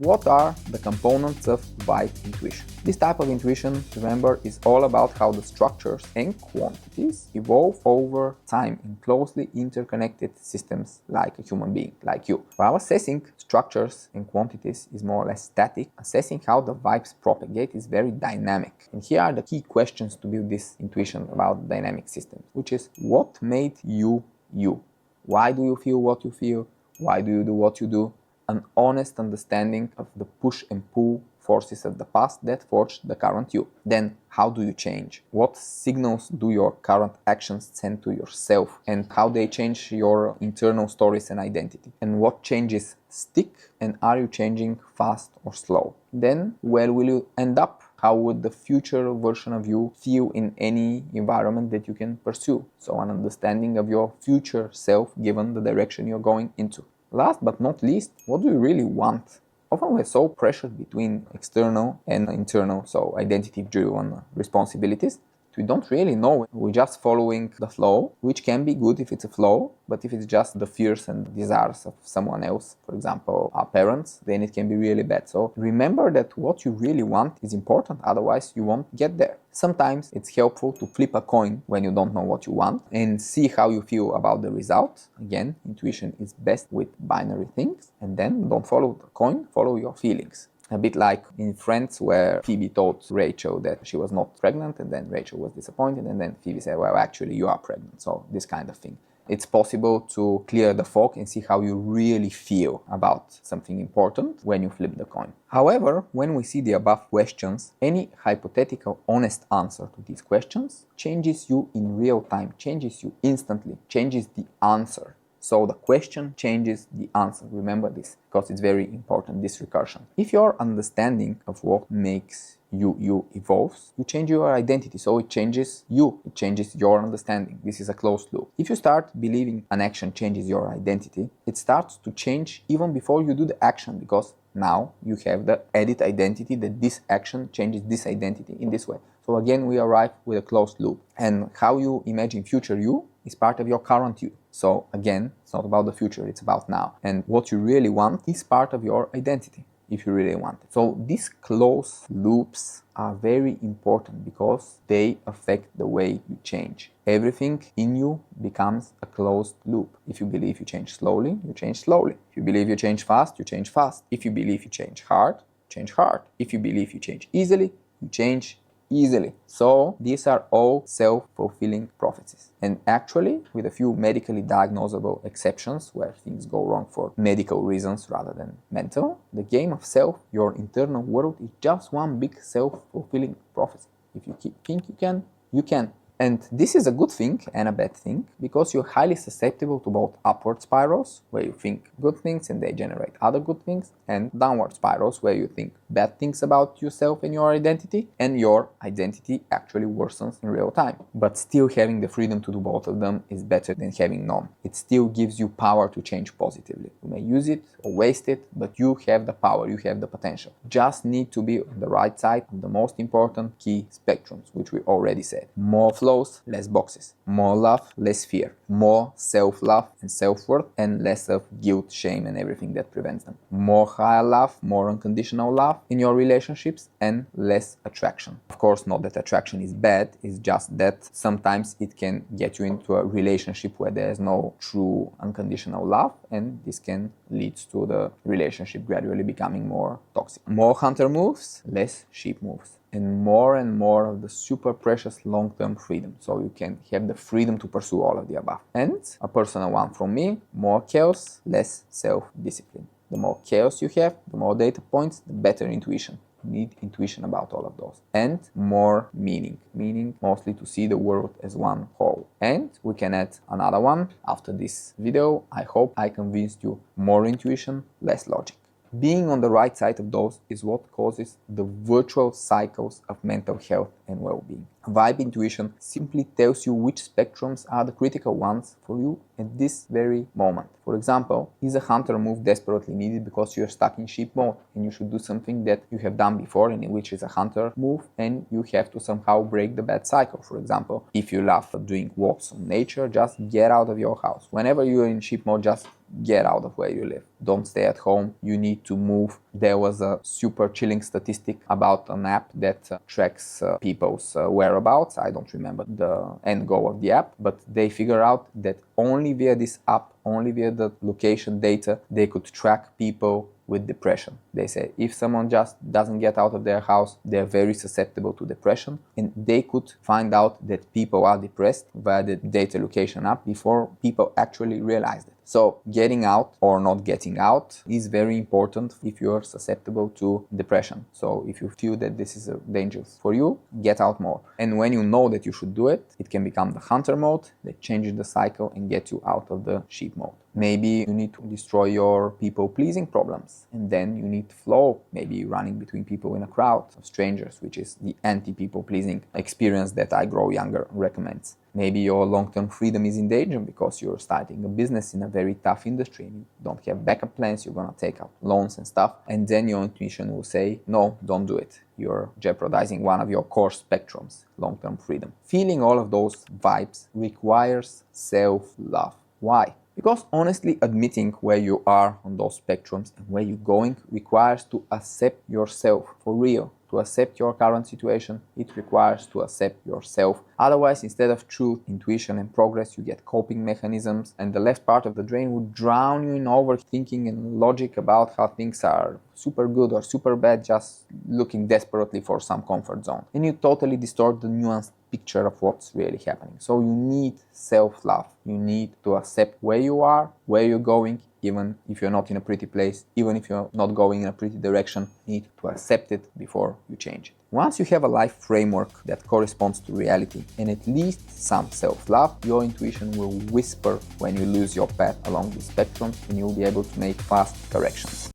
What are the components of vibe intuition? This type of intuition, remember, is all about how the structures and quantities evolve over time in closely interconnected systems like a human being, like you. While assessing structures and quantities is more or less static, assessing how the vibes propagate is very dynamic. And here are the key questions to build this intuition about dynamic systems, which is what made you you? Why do you feel what you feel? Why do you do what you do? An honest understanding of the push and pull forces of the past that forged the current you. Then, how do you change? What signals do your current actions send to yourself, and how they change your internal stories and identity? And what changes stick, and are you changing fast or slow? Then, where will you end up? How would the future version of you feel in any environment that you can pursue? So an understanding of your future self given the direction you're going into. Last but not least, what do you really want? Often we're so pressured between external and internal, so identity-driven responsibilities. We don't really know. We're just following the flow, which can be good if it's a flow, but if it's just the fears and desires of someone else, for example, our parents, then it can be really bad. So remember that what you really want is important, otherwise you won't get there. Sometimes it's helpful to flip a coin when you don't know what you want and see how you feel about the result. Again, intuition is best with binary things. And then don't follow the coin, follow your feelings. A bit like in Friends, where Phoebe told Rachel that she was not pregnant, and then Rachel was disappointed, and then Phoebe said, well, actually, you are pregnant. So this kind of thing. It's possible to clear the fog and see how you really feel about something important when you flip the coin. However, when we see the above questions, any hypothetical honest answer to these questions changes you in real time, changes you instantly, changes the answer. So the question changes the answer. Remember this, because it's very important, this recursion. If your understanding of what makes you evolves, you change your identity. So it changes you, it changes your understanding. This is a closed loop. If you start believing an action changes your identity, it starts to change even before you do the action, because now you have the added identity that this action changes this identity in this way. So again, we arrive with a closed loop. And how you imagine future you is part of your current you. So again, it's not about the future, it's about now. And what you really want is part of your identity, if you really want it. So these closed loops are very important because they affect the way you change. Everything in you becomes a closed loop. If you believe you change slowly, you change slowly. If you believe you change fast, you change fast. If you believe you change hard, change hard. If you believe you change easily, you change easily. So these are all self-fulfilling prophecies. And actually, with a few medically diagnosable exceptions where things go wrong for medical reasons rather than mental, the game of self, your internal world, is just one big self-fulfilling prophecy. If you think you can, you can. And this is a good thing and a bad thing, because you're highly susceptible to both upward spirals, where you think good things and they generate other good things, and downward spirals, where you think bad things about yourself and your identity, and your identity actually worsens in real time. But still having the freedom to do both of them is better than having none. It still gives you power to change positively. You may use it or waste it, but you have the power, you have the potential. Just need to be on the right side of the most important key spectrums, which we already said. More flows, less boxes. More love, less fear. More self-love and self-worth, and less of guilt, shame, and everything that prevents them. More higher love, more unconditional love in your relationships, and less attraction. Of course, not that attraction is bad, it's just that sometimes it can get you into a relationship where there is no true unconditional love, and this can lead to the relationship gradually becoming more toxic. More hunter moves, less sheep moves. And more of the super precious long-term freedom. So you can have the freedom to pursue all of the above. And a personal one from me, more chaos, less self-discipline. The more chaos you have, the more data points, the better intuition. You need intuition about all of those. And more meaning. Meaning mostly to see the world as one whole. And we can add another one. After this video, I hope I convinced you more intuition, less logic. Being on the right side of those is what causes the virtual cycles of mental health and well-being. Vibe intuition simply tells you which spectrums are the critical ones for you at this very moment. For example, is a hunter move desperately needed because you're stuck in sheep mode and you should do something that you have done before and in which is a hunter move, and you have to somehow break the bad cycle. For example, if you love doing walks on nature, just get out of your house. Whenever you're in sheep mode, just get out of where you live. Don't stay at home. You need to move. There was a super chilling statistic about an app that tracks people's whereabouts. I don't remember the end goal of the app, but they figure out that only via this app, only via the location data, they could track people with depression. They say if someone just doesn't get out of their house, they're very susceptible to depression, and they could find out that people are depressed via the data location app before people actually realized it. So getting out or not getting out is very important if you're susceptible to depression. So if you feel that this is dangerous for you, get out more. And when you know that you should do it, it can become the hunter mode that changes the cycle and gets you out of the sheep mode. Maybe you need to destroy your people-pleasing problems, and then you need flow, maybe running between people in a crowd of strangers, which is the anti-people-pleasing experience that I Grow Younger recommends. Maybe your long-term freedom is in danger because you're starting a business in a very tough industry and you don't have backup plans, you're gonna take out loans and stuff, and then your intuition will say, no, don't do it. You're jeopardizing one of your core spectrums, long-term freedom. Feeling all of those vibes requires self-love. Why? Because honestly admitting where you are on those spectrums and where you're going requires to accept yourself for real. To accept your current situation, it requires to accept yourself. Otherwise, instead of truth, intuition, and progress, you get coping mechanisms, and the left part of the brain would drown you in overthinking and logic about how things are super good or super bad, just looking desperately for some comfort zone. And you totally distort the nuanced picture of what's really happening. So you need self-love. You need to accept where you are, where you're going, even if you're not in a pretty place, even if you're not going in a pretty direction, you need to accept it before you change it. Once you have a life framework that corresponds to reality and at least some self-love, your intuition will whisper when you lose your path along the spectrum and you'll be able to make fast corrections.